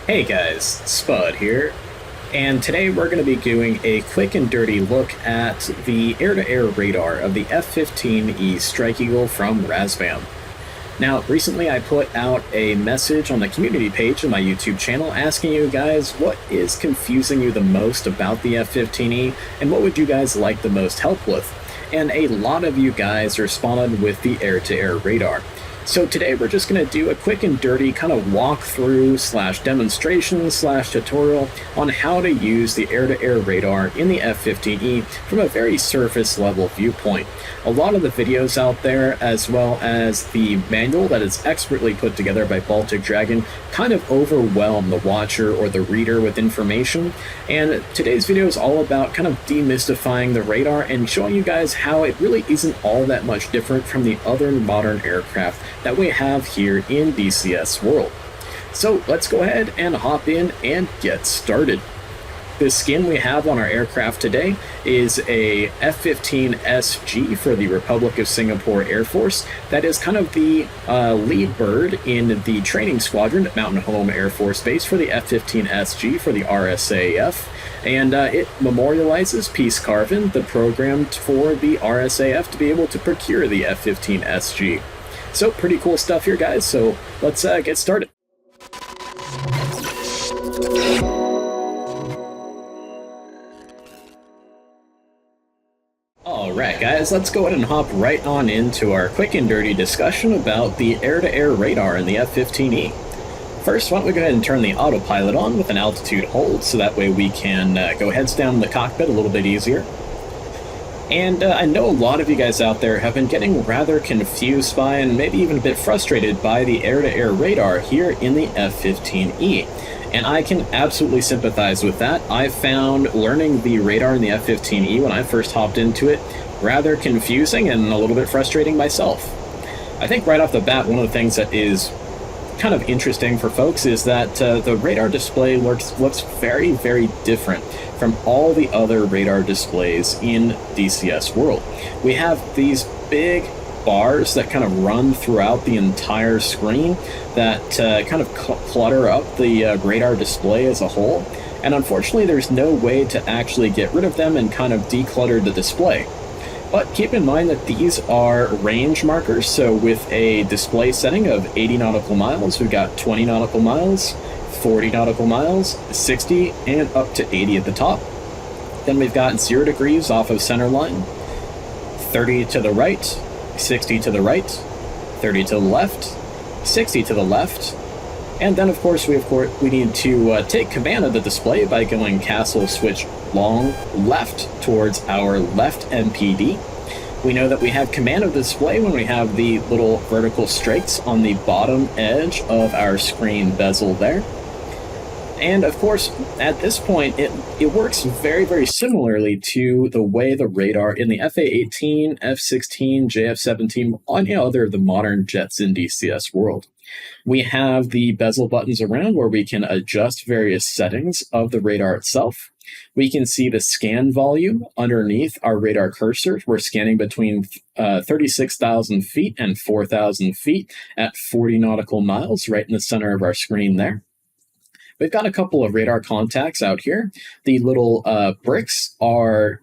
Hey guys, Spud here, and today we're going to be doing a quick and dirty look at the air-to-air radar of the F-15E Strike Eagle from Razbam. Now, recently I put out a message on the community page of my YouTube channel asking you guys what is confusing you the most about the F-15E and what would you guys like the most help with, and a lot of you guys responded with the air-to-air radar. So today we're just going to do a quick and dirty kind of walkthrough slash demonstration slash tutorial on how to use the air-to-air radar in the F-15E from a very surface level viewpoint. A lot of the videos out there, as well as the manual that is expertly put together by Baltic Dragon, kind of overwhelm the watcher or the reader with information, and today's video is all about kind of demystifying the radar and showing you guys how it really isn't all that much different from the other modern aircraft that we have here in DCS world. So let's go ahead and hop in and get started. The skin we have on our aircraft today is a F-15SG for the Republic of Singapore Air Force. That is kind of the lead bird in the training squadron at Mountain Home Air Force Base for the F-15SG for the RSAF. And it memorializes Peace Carvin, the program for the RSAF to be able to procure the F-15SG. So pretty cool stuff here, guys, so let's get started. Alright guys, let's go ahead and hop right on into our quick and dirty discussion about the air-to-air radar in the F-15E. First, why don't we go ahead and turn the autopilot on with an altitude hold, so that way we can go heads down in the cockpit a little bit easier. And I know a lot of you guys out there have been getting rather confused by and maybe even a bit frustrated by the air-to-air radar here in the F-15E. And I can absolutely sympathize with that. I found learning the radar in the F-15E when I first hopped into it rather confusing and a little bit frustrating myself. I think right off the bat, one of the things that is kind of interesting for folks is that the radar display looks very, very different from all the other radar displays in DCS world. We have these big bars that kind of run throughout the entire screen that kind of clutter up the radar display as a whole, and unfortunately there's no way to actually get rid of them and kind of declutter the display. But keep in mind that these are range markers, so with a display setting of 80 nautical miles, we've got 20 nautical miles, 40 nautical miles, 60, and up to 80 at the top. Then we've got 0 degrees off of center line, 30 to the right, 60 to the right, 30 to the left, 60 to the left, and then of course we need to take command of the display by going castle switch long left towards our left MPD. We know that we have command of the display when we have the little vertical strikes on the bottom edge of our screen bezel there. And of course, at this point, it works very, very similarly to the way the radar in the FA-18, F-16, JF-17, any other of the modern jets in DCS world. We have the bezel buttons around where we can adjust various settings of the radar itself. We can see the scan volume underneath our radar cursor. We're scanning between 36,000 feet and 4,000 feet at 40 nautical miles, right in the center of our screen there. We've got a couple of radar contacts out here. The little bricks are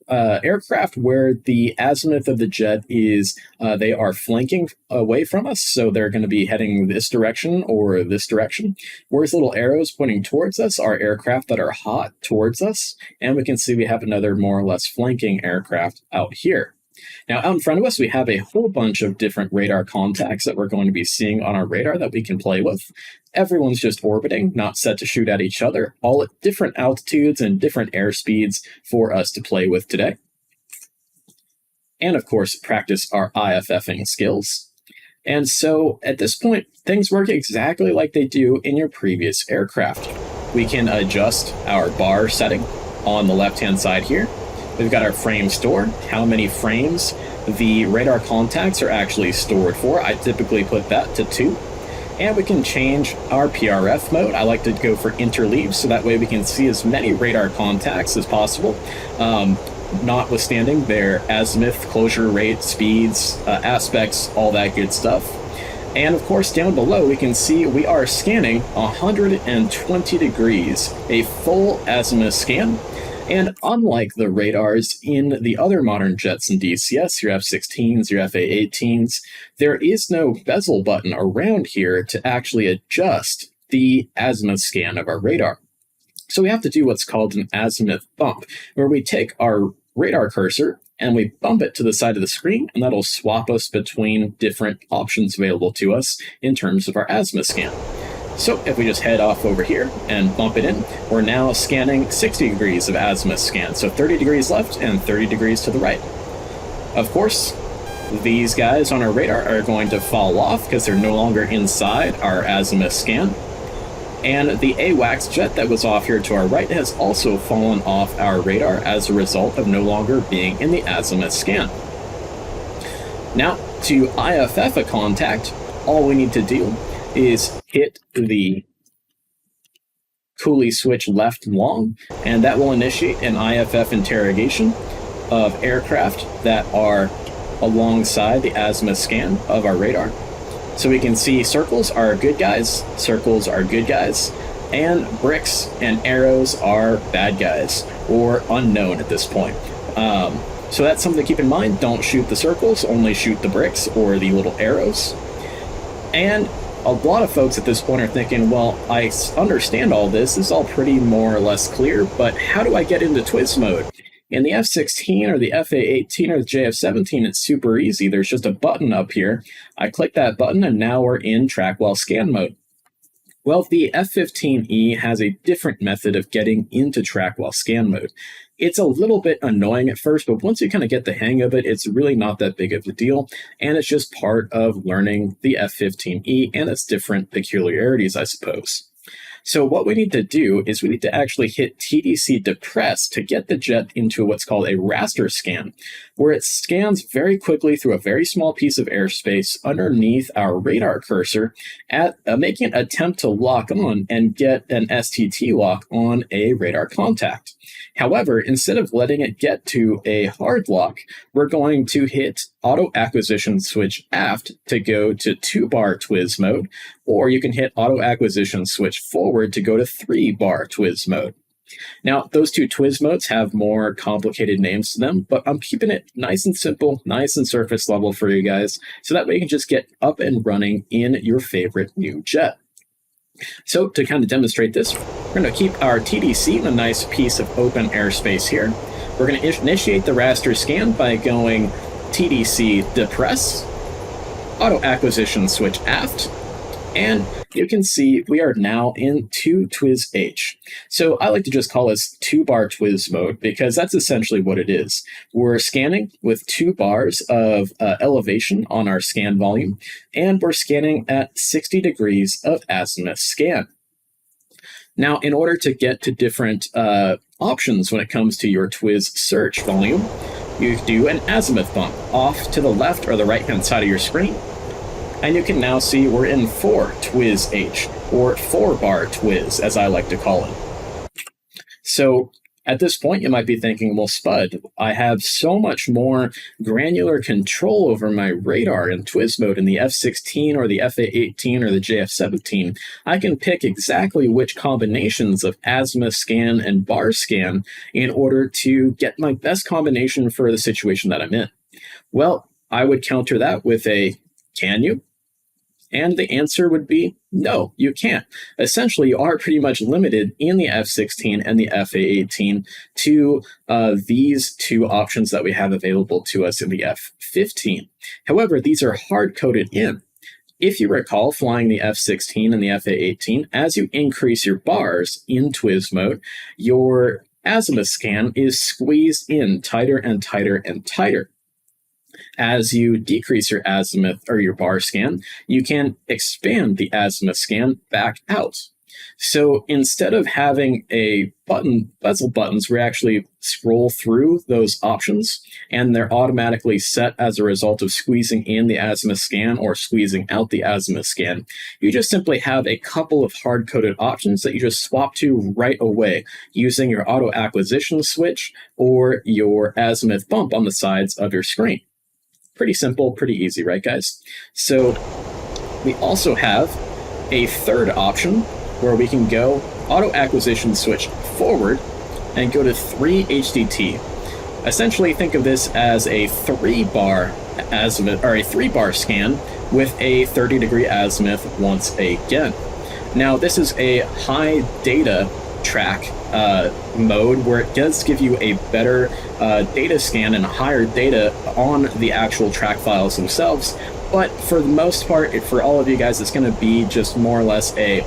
aircraft where the azimuth of the jet is, they are flanking away from us, so they're going to be heading this direction or this direction. Whereas little arrows pointing towards us are aircraft that are hot towards us, and we can see we have another more or less flanking aircraft out here. Now, out in front of us, we have a whole bunch of different radar contacts that we're going to be seeing on our radar that we can play with. Everyone's just orbiting, not set to shoot at each other, all at different altitudes and different airspeeds for us to play with today. And of course, practice our IFFing skills. And so at this point, things work exactly like they do in your previous aircraft. We can adjust our bar setting on the left-hand side here. We've got our frame store, how many frames the radar contacts are actually stored for. I typically put that to 2. And we can change our PRF mode. I like to go for interleave, so that way we can see as many radar contacts as possible, notwithstanding their azimuth, closure rate, speeds, aspects, all that good stuff. And of course, down below, we can see we are scanning 120 degrees, a full azimuth scan. And unlike the radars in the other modern jets in DCS, your F-16s, your F-18s, there is no bezel button around here to actually adjust the azimuth scan of our radar. So we have to do what's called an azimuth bump, where we take our radar cursor and we bump it to the side of the screen, and that'll swap us between different options available to us in terms of our azimuth scan. So if we just head off over here and bump it in, we're now scanning 60 degrees of azimuth scan. So 30 degrees left and 30 degrees to the right. Of course, these guys on our radar are going to fall off because they're no longer inside our azimuth scan. And the AWACS jet that was off here to our right has also fallen off our radar as a result of no longer being in the azimuth scan. Now, to IFF a contact, all we need to do is hit the coolie switch left long, and that will initiate an IFF interrogation of aircraft that are alongside the azimuth scan of our radar. So we can see circles are good guys, circles are good guys, and bricks and arrows are bad guys, or unknown at this point. So that's something to keep in mind. Don't shoot the circles, only shoot the bricks or the little arrows. And a lot of folks at this point are thinking, well, I understand all this is all pretty more or less clear, but how do I get into Twiz mode? In the F-16 or the F-18 or the JF-17, it's super easy. There's just a button up here. I click that button, and now we're in track while scan mode. Well, the F-15E has a different method of getting into track while scan mode. It's a little bit annoying at first, but once you kind of get the hang of it, it's really not that big of a deal, and it's just part of learning the F-15E and its different peculiarities, I suppose. So what we need to do is we need to actually hit TDC depress to get the jet into what's called a raster scan, where it scans very quickly through a very small piece of airspace underneath our radar cursor, making an attempt to lock on and get an STT lock on a radar contact. However, instead of letting it get to a hard lock, we're going to hit auto acquisition switch aft to go to 2-bar Twiz mode, or you can hit auto acquisition switch forward to go to 3-bar Twiz mode. Now, those two Twiz modes have more complicated names to them, but I'm keeping it nice and simple, nice and surface level for you guys, so that way you can just get up and running in your favorite new jet. So to kind of demonstrate this, we're going to keep our TDC in a nice piece of open airspace here. We're going to initiate the raster scan by going TDC depress, auto acquisition switch aft, and you can see we are now in 2 Twiz H. So I like to just call this 2-bar Twiz mode because that's essentially what it is. We're scanning with 2 bars of elevation on our scan volume, and we're scanning at 60 degrees of azimuth scan. Now, in order to get to different options when it comes to your Twiz search volume, you do an azimuth bump off to the left or the right-hand side of your screen, and you can now see we're in 4 Twiz H, or 4-bar Twiz, as I like to call it. So at this point, you might be thinking, well, Spud, I have so much more granular control over my radar in Twiz mode in the F-16 or the F-18 or the JF-17. I can pick exactly which combinations of azimuth scan and bar scan in order to get my best combination for the situation that I'm in. Well, I would counter that with a, can you? And the answer would be no, you can't. Essentially, you are pretty much limited in the F-16 and the F-18 to these 2 options that we have available to us in the F-15. However, these are hard-coded in. If you recall flying the F-16 and the F-18, as you increase your bars in Twiz mode, your azimuth scan is squeezed in tighter and tighter and tighter. As you decrease your azimuth or your bar scan, you can expand the azimuth scan back out. So instead of having a bezel buttons, we actually scroll through those options, and they're automatically set as a result of squeezing in the azimuth scan or squeezing out the azimuth scan. You just simply have a couple of hard-coded options that you just swap to right away using your auto acquisition switch or your azimuth bump on the sides of your screen. Pretty simple, pretty easy, right, guys? So We also have a third option where we can go auto acquisition switch forward and go to 3 HDT. Essentially, think of this as a 3-bar azimuth, or a 3-bar scan with a 30-degree azimuth once again. Now, this is a high data track mode where it does give you a better data scan and higher data on the actual track files themselves. But for the most part, for all of you guys, it's going to be just more or less a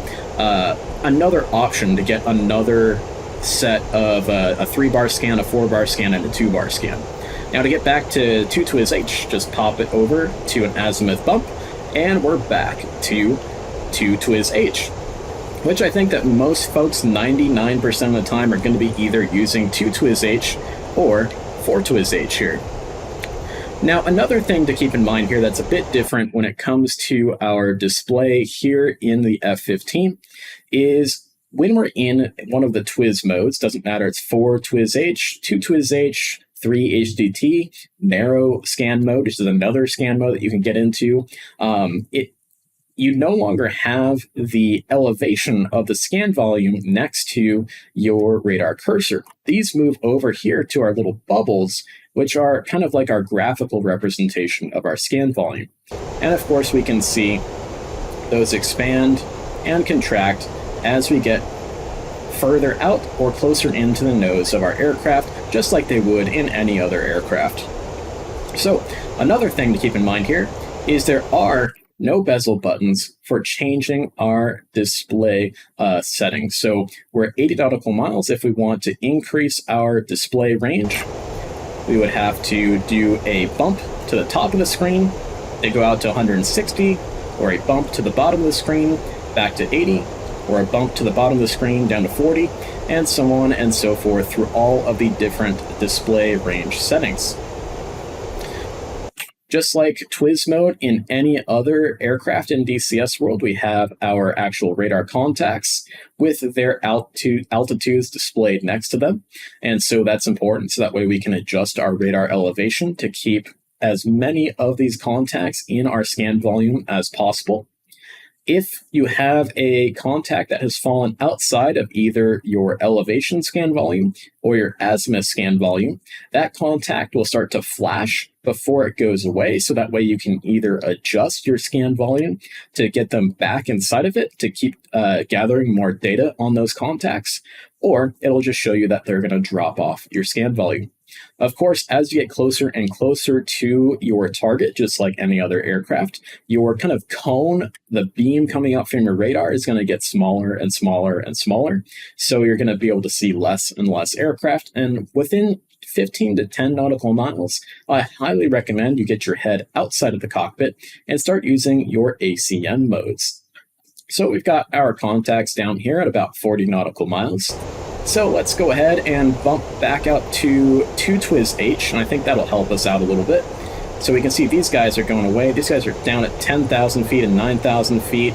another option to get another set of a 3-bar scan, a 4-bar scan, and a 2-bar scan. Now to get back to 2TWIS-H, just pop it over to an azimuth bump, and we're back to 2TWIS-H, which I think that most folks, 99% of the time, are going to be either using 2TWIS-H or 4TWIS-H here. Now, another thing to keep in mind here that's a bit different when it comes to our display here in the F-15 is when we're in one of the TWIS modes, doesn't matter, it's 4TWIS-H, 2TWIS-H, 3 HDT, narrow scan mode, which is another scan mode that you can get into. You no longer have the elevation of the scan volume next to your radar cursor. These move over here to our little bubbles, which are kind of like our graphical representation of our scan volume. And of course, we can see those expand and contract as we get further out or closer into the nose of our aircraft, just like they would in any other aircraft. So another thing to keep in mind here is there are no bezel buttons for changing our display settings. So we're at 80 nautical miles. If we want to increase our display range, we would have to do a bump to the top of the screen, they go out to 160, or a bump to the bottom of the screen, back to 80, or a bump to the bottom of the screen down to 40, and so on and so forth through all of the different display range settings. Just like TWIS mode in any other aircraft in DCS world, we have our actual radar contacts with their altitudes displayed next to them. And so that's important, so that way we can adjust our radar elevation to keep as many of these contacts in our scan volume as possible. If you have a contact that has fallen outside of either your elevation scan volume or your azimuth scan volume, that contact will start to flash before it goes away, so that way you can either adjust your scan volume to get them back inside of it to keep gathering more data on those contacts, or it'll just show you that they're going to drop off your scan volume. Of course, as you get closer and closer to your target, just like any other aircraft, your kind of cone, the beam coming out from your radar, is going to get smaller and smaller and smaller. So you're going to be able to see less and less aircraft. And within 15 to 10 nautical miles, I highly recommend you get your head outside of the cockpit and start using your ACN modes. So we've got our contacts down here at about 40 nautical miles. So let's go ahead and bump back out to 2TWIS-H, and I think that'll help us out a little bit. So we can see these guys are going away. These guys are down at 10,000 feet and 9,000 feet.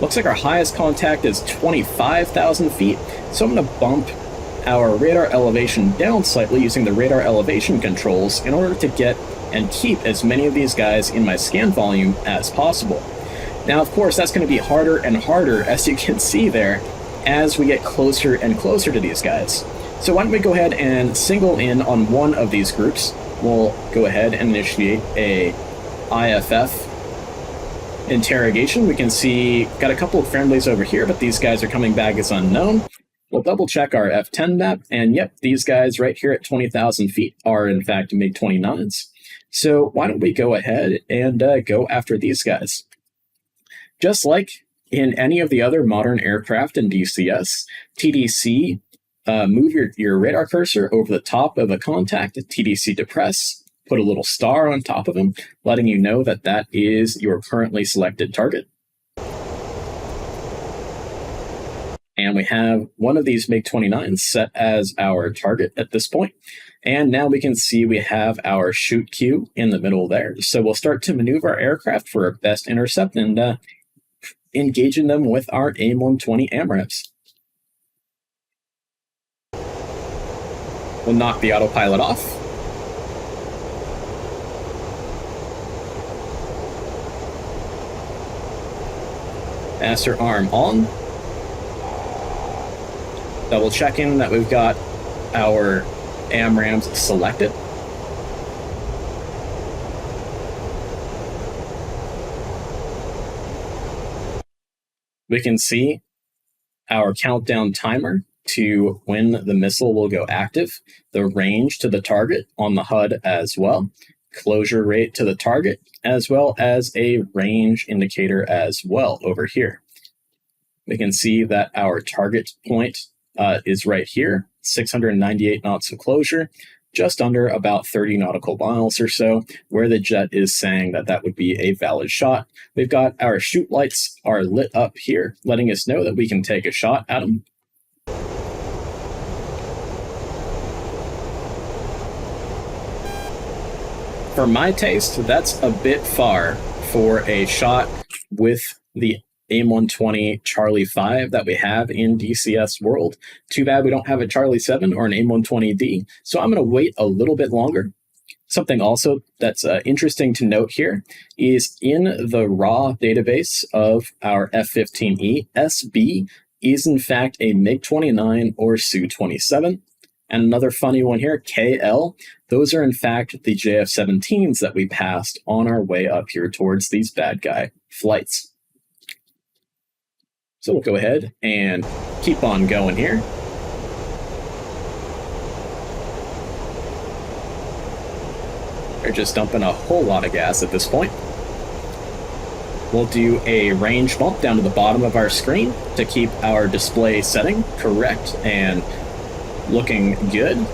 Looks like our highest contact is 25,000 feet. So I'm going to bump our radar elevation down slightly using the radar elevation controls in order to get and keep as many of these guys in my scan volume as possible. Now, of course, that's going to be harder and harder, as you can see there, as we get closer and closer to these guys. So why don't we go ahead and single in on one of these groups. We'll go ahead and initiate a IFF interrogation. We can see got a couple of friendlies over here, but these guys are coming back as unknown. We'll double check our F10 map, and yep, these guys right here at 20,000 feet are in fact MiG-29s. So why don't we go ahead and go after these guys. Just like in any of the other modern aircraft in DCS, TDC, move your radar cursor over the top of a contact, TDC depress, put a little star on top of him, letting you know that that is your currently selected target. And we have one of these MiG-29s set as our target at this point. And now we can see we have our shoot queue in the middle there. So we'll start to maneuver our aircraft for our best intercept and engaging them with our AIM-120 AMRAPs. We'll knock the autopilot off. Master arm on. Double checking that we've got our AMRAMs selected. We can see our countdown timer to when the missile will go active, the range to the target on the HUD as well, closure rate to the target, as well as a range indicator as well over here. We can see that our target point is right here, 698 knots of closure, just under about 30 nautical miles or so, where the jet is saying that that would be a valid shot. We've got our shoot lights are lit up here, letting us know that we can take a shot at them. For my taste, that's a bit far for a shot with the AIM-120 Charlie 5 that we have in DCS World. Too bad we don't have a Charlie 7 or an AIM-120D, so I'm going to wait a little bit longer. Something also that's interesting to note here is in the raw database of our F-15E, SB is in fact a MiG-29 or Su-27. And another funny one here, KL, those are in fact the JF-17s that we passed on our way up here towards these bad guy flights. So we'll go ahead and keep on going here. They're just dumping a whole lot of gas at this point. We'll do a range bump down to the bottom of our screen to keep our display setting correct and looking good.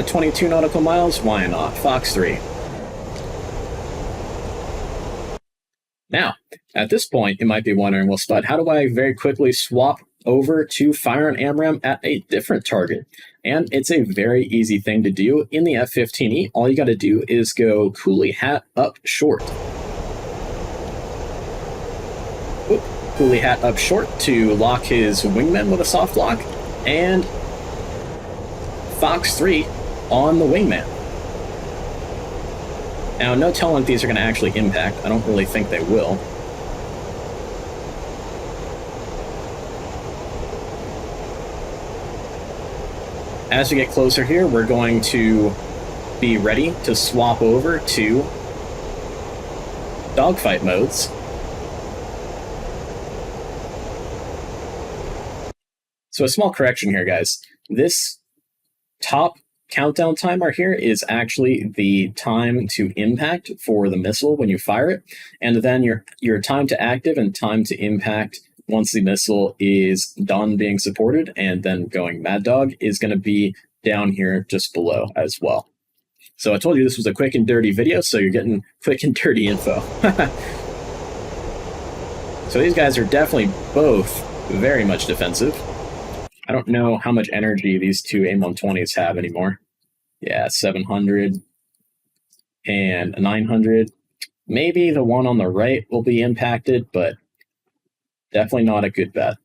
22 nautical miles, why not? Fox 3. Now, at this point, you might be wondering, well, Spud, how do I very quickly swap over to fire an AMRAM at a different target? And it's a very easy thing to do. In the F-15E, all you got to do is go coolie hat up short. Oop, coolie hat up short to lock his wingman with a soft lock, and Fox 3 on the wingman. Now, no telling if these are going to actually impact. I don't really think they will. As we get closer here, we're going to be ready to swap over to dogfight modes. So a small correction here, guys. This top countdown timer here is actually the time to impact for the missile when you fire it, and then your time to active and time to impact once the missile is done being supported and then going Mad Dog is going to be down here just below as well. So I told you this was a quick and dirty video, so you're getting quick and dirty info. So these guys are definitely both very much defensive. I don't know how much energy these two AIM-120s have anymore. Yeah, 700 and 900. Maybe the one on the right will be impacted, but definitely not a good bet.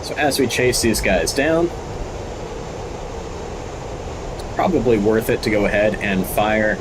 So as we chase these guys down, it's probably worth it to go ahead and fire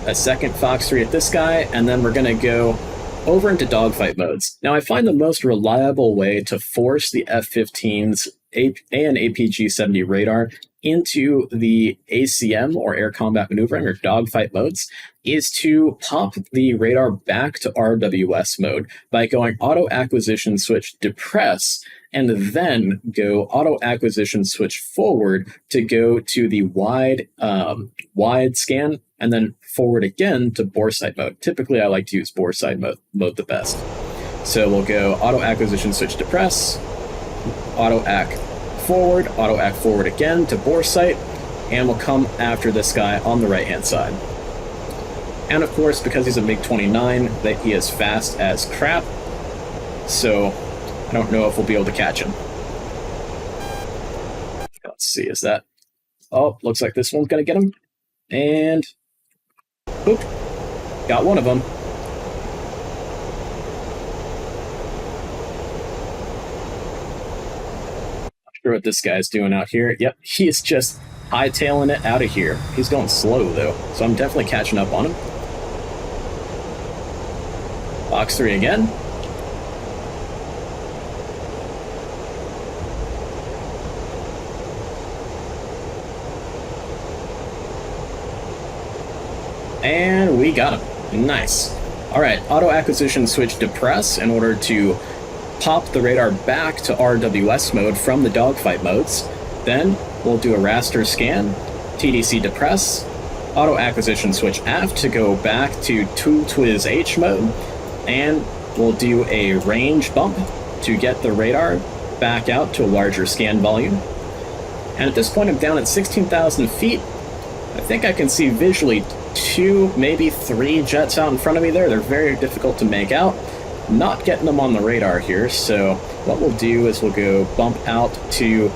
a second Fox 3 at this guy, and then we're going to go over into dogfight modes. Now, I find the most reliable way to force the F-15's and APG-70 radar into the ACM, or air combat maneuvering, or dogfight modes, is to pop the radar back to RWS mode by going auto acquisition switch depress, and then go auto acquisition switch forward to go to the wide scan, and then forward again to bore sight mode. Typically, I like to use bore sight mode the best. So we'll go auto acquisition switch depress, auto ac forward again to bore sight, and we'll come after this guy on the right hand side. And of course, because he's a MiG-29, that he is fast as crap, so I don't know if we'll be able to catch him. Let's see, is that... Oh, looks like this one's gonna get him. And... Oop! Got one of them. Not sure what this guy's doing out here. Yep, he is just hightailing it out of here. He's going slow though, so I'm definitely catching up on him. Box 3 again. And we got him. Nice. Alright, auto acquisition switch to press in order to pop the radar back to RWS mode from the dogfight modes. Then we'll do a raster scan, TDC to press, auto acquisition switch aft to go back to 2TWIS H mode, and we'll do a range bump to get the radar back out to a larger scan volume. And at this point I'm down at 16,000 feet. I think I can see visually 2, maybe 3 jets out in front of me there. They're very difficult to make out. Not getting them on the radar here, so what we'll do is we'll go bump out to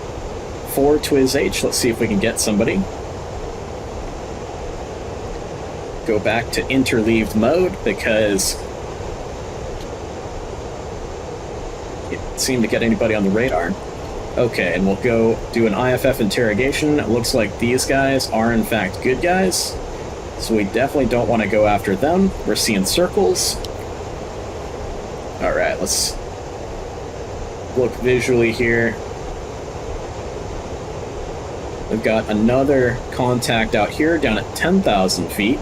4TWIS H. Let's see if we can get somebody. Go back to interleaved mode because it seemed to get anybody on the radar. Okay, and we'll go do an IFF interrogation. It looks like these guys are in fact good guys, so we definitely don't want to go after them. We're seeing circles. Alright, let's look visually here. We've got another contact out here down at 10,000 feet.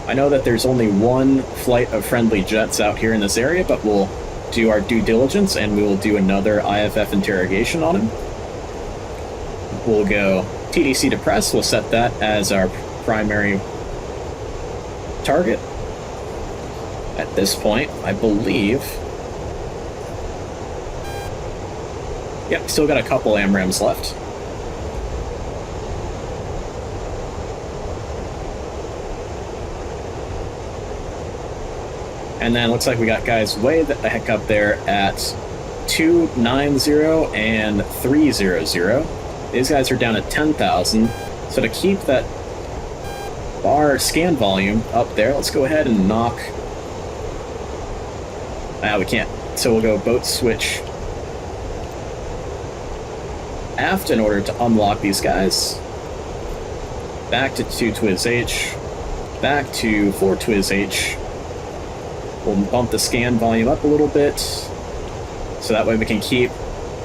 I know that there's only one flight of friendly jets out here in this area, but we'll do our due diligence and we will do another IFF interrogation on him. We'll go TDC to press. We'll set that as our primary target. At this point, I believe... Yep, still got a couple AMRAMs left. And then looks like we got guys way the heck up there at 290 and 300. These guys are down at 10,000. So to keep that bar scan volume up there, let's go ahead and knock... we can't. So we'll go boat switch aft in order to unlock these guys. Back to 2TWIS H. Back to 4TWIS H. We'll bump the scan volume up a little bit, so that way we can keep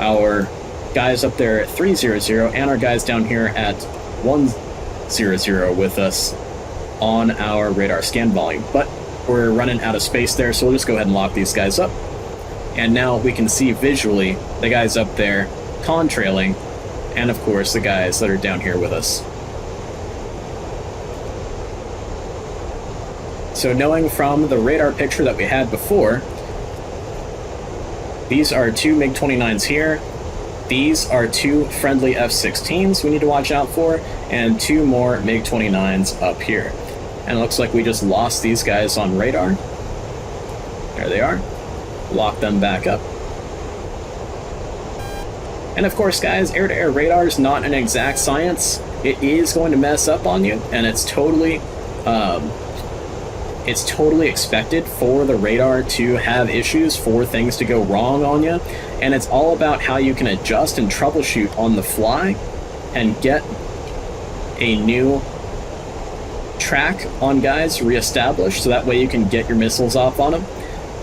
our guys up there at 300 and our guys down here at 100 with us on our radar scan volume. But we're running out of space there, so we'll just go ahead and lock these guys up. And now we can see visually the guys up there contrailing, and of course the guys that are down here with us. So knowing from the radar picture that we had before, these are 2 MiG-29s here, these are 2 friendly F-16s we need to watch out for, and 2 more MiG-29s up here. And it looks like we just lost these guys on radar. There they are. Lock them back up. And of course, guys, air-to-air radar is not an exact science. It is going to mess up on you, and it's totally expected for the radar to have issues, for things to go wrong on you. And it's all about how you can adjust and troubleshoot on the fly and get a new track on guys reestablished, so that way you can get your missiles off on them.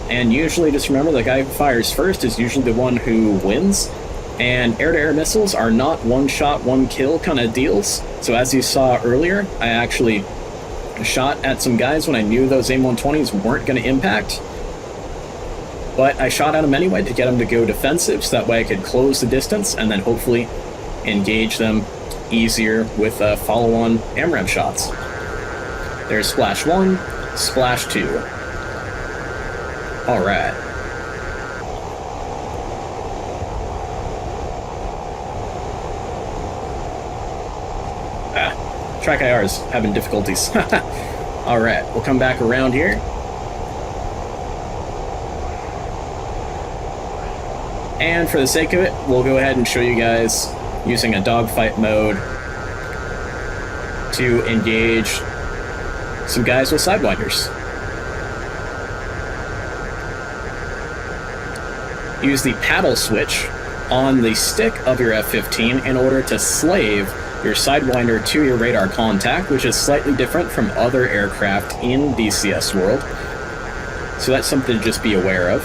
And usually, just remember, the guy who fires first is usually the one who wins. And air-to-air missiles are not one-shot, one-kill kind of deals. So as you saw earlier, I actually shot at some guys when I knew those AIM-120s weren't going to impact. But I shot at them anyway to get them to go defensive, so that way I could close the distance and then hopefully engage them easier with follow-on AMRAAM shots. There's splash 1, splash 2. Alright. Track IR's having difficulties. Alright, we'll come back around here. And for the sake of it, we'll go ahead and show you guys using a dogfight mode to engage some guys with Sidewinders. Use the paddle switch on the stick of your F-15 in order to slave your Sidewinder to your radar contact, which is slightly different from other aircraft in DCS world. So that's something to just be aware of.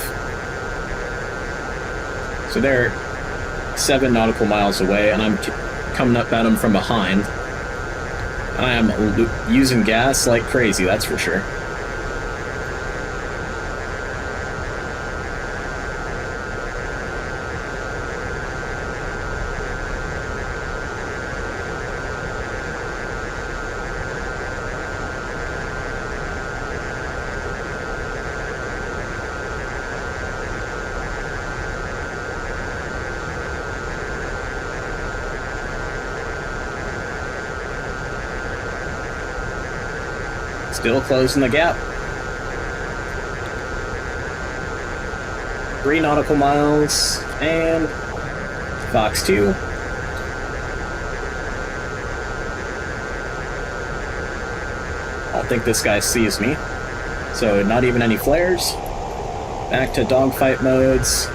So they're 7 nautical miles away, and I'm coming up at them from behind. I am using gas like crazy, that's for sure. Still closing the gap. 3 nautical miles, and Fox 2. I don't think this guy sees me. So not even any flares. Back to dogfight modes.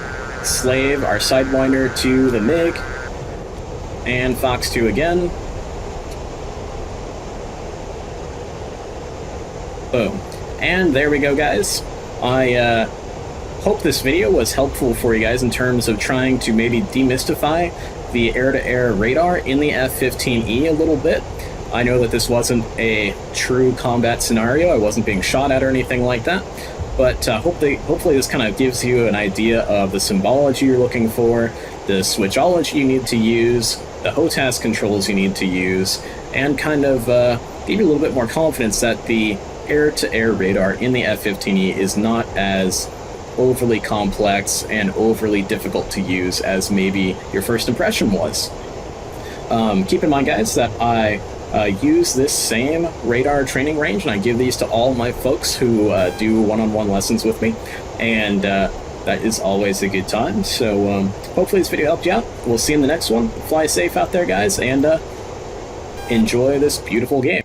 Slave our Sidewinder to the MiG. And Fox 2 again. Boom. And there we go, guys. I hope this video was helpful for you guys in terms of trying to maybe demystify the air-to-air radar in the F-15E a little bit. I know that this wasn't a true combat scenario. I wasn't being shot at or anything like that. But hopefully this kind of gives you an idea of the symbology you're looking for, the switchology you need to use, the HOTAS controls you need to use, and kind of give you a little bit more confidence that the air-to-air radar in the F-15E is not as overly complex and overly difficult to use as maybe your first impression was. Keep in mind, guys, that I use this same radar training range, and I give these to all my folks who do one-on-one lessons with me, and that is always a good time. So hopefully this video helped you out. We'll see you in the next one. Fly safe out there, guys, and enjoy this beautiful game.